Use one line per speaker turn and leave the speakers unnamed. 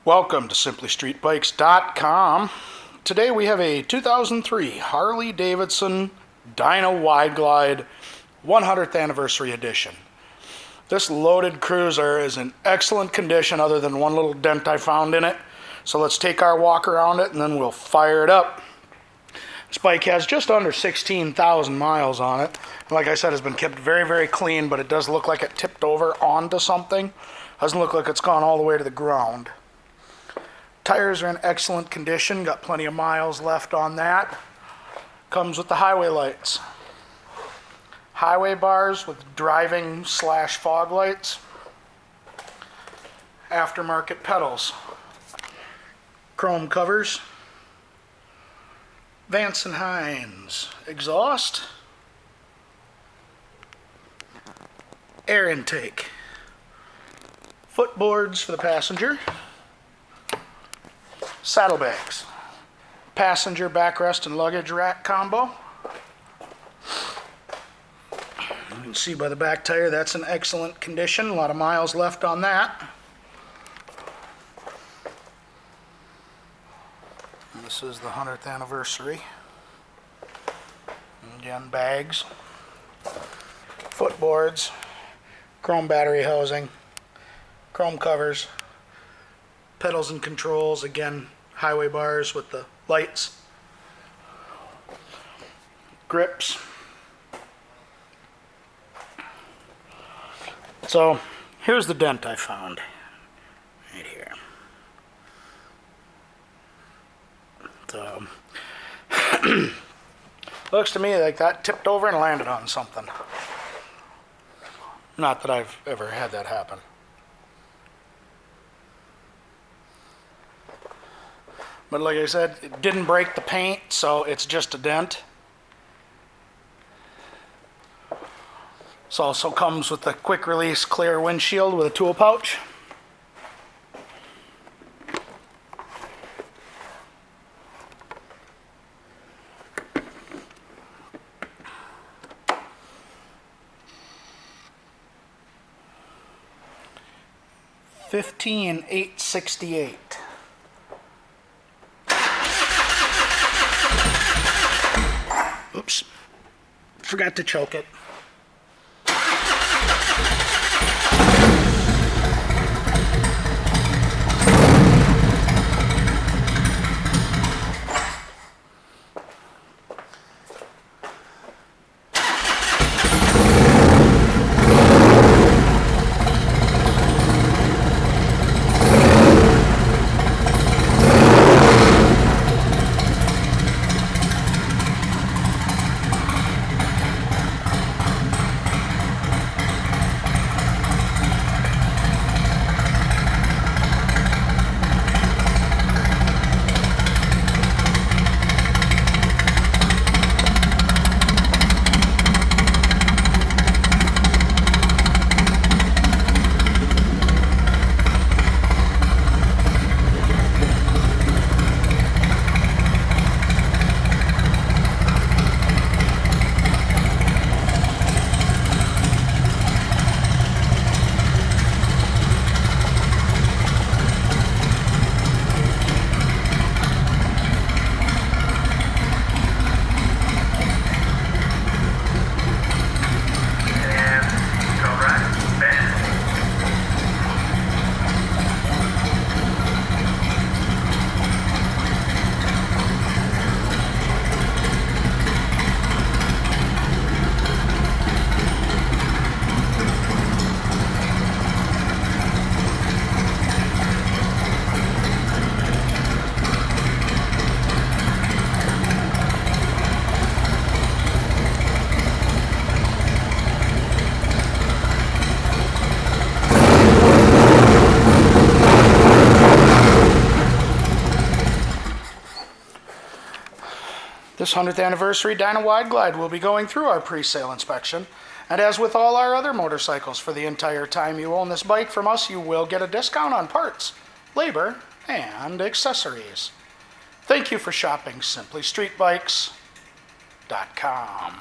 Welcome to simplystreetbikes.com. Today we have a 2003 Harley-Davidson Dyna Wide Glide 100th Anniversary Edition. This loaded cruiser is in excellent condition other than one little dent I found in it. So let's take our walk around it and then we'll fire it up. This bike has just under 16,000 miles on it. Like I said, it's been kept very, very clean, but it does look like it tipped over onto something. Doesn't look like it's gone all the way to the ground. Tires are in excellent condition, got plenty of miles left on that. Comes with the highway lights. Highway bars with driving / fog lights. Aftermarket pedals. Chrome covers. Vance & Hines exhaust. Air intake. Footboards for the passenger. Saddlebags. Passenger backrest and luggage rack combo. You can see by the back tire that's in excellent condition. A lot of miles left on that. And this is the 100th anniversary. And again, bags. Footboards. Chrome battery housing. Chrome covers. Pedals and controls, again, highway bars with the lights. Grips. So, here's the dent I found. Right here. So, looks to me like that tipped over and landed on something. Not that I've ever had that happen. But like I said, it didn't break the paint, so it's just a dent. This also comes with a quick release clear windshield with a tool pouch. $15,868. Oops, forgot to choke it. This 100th anniversary Dyna Wide Glide will be going through our pre-sale inspection, and as with all our other motorcycles, for the entire time you own this bike from us, you will get a discount on parts, labor, and accessories. Thank you for shopping simplystreetbikes.com.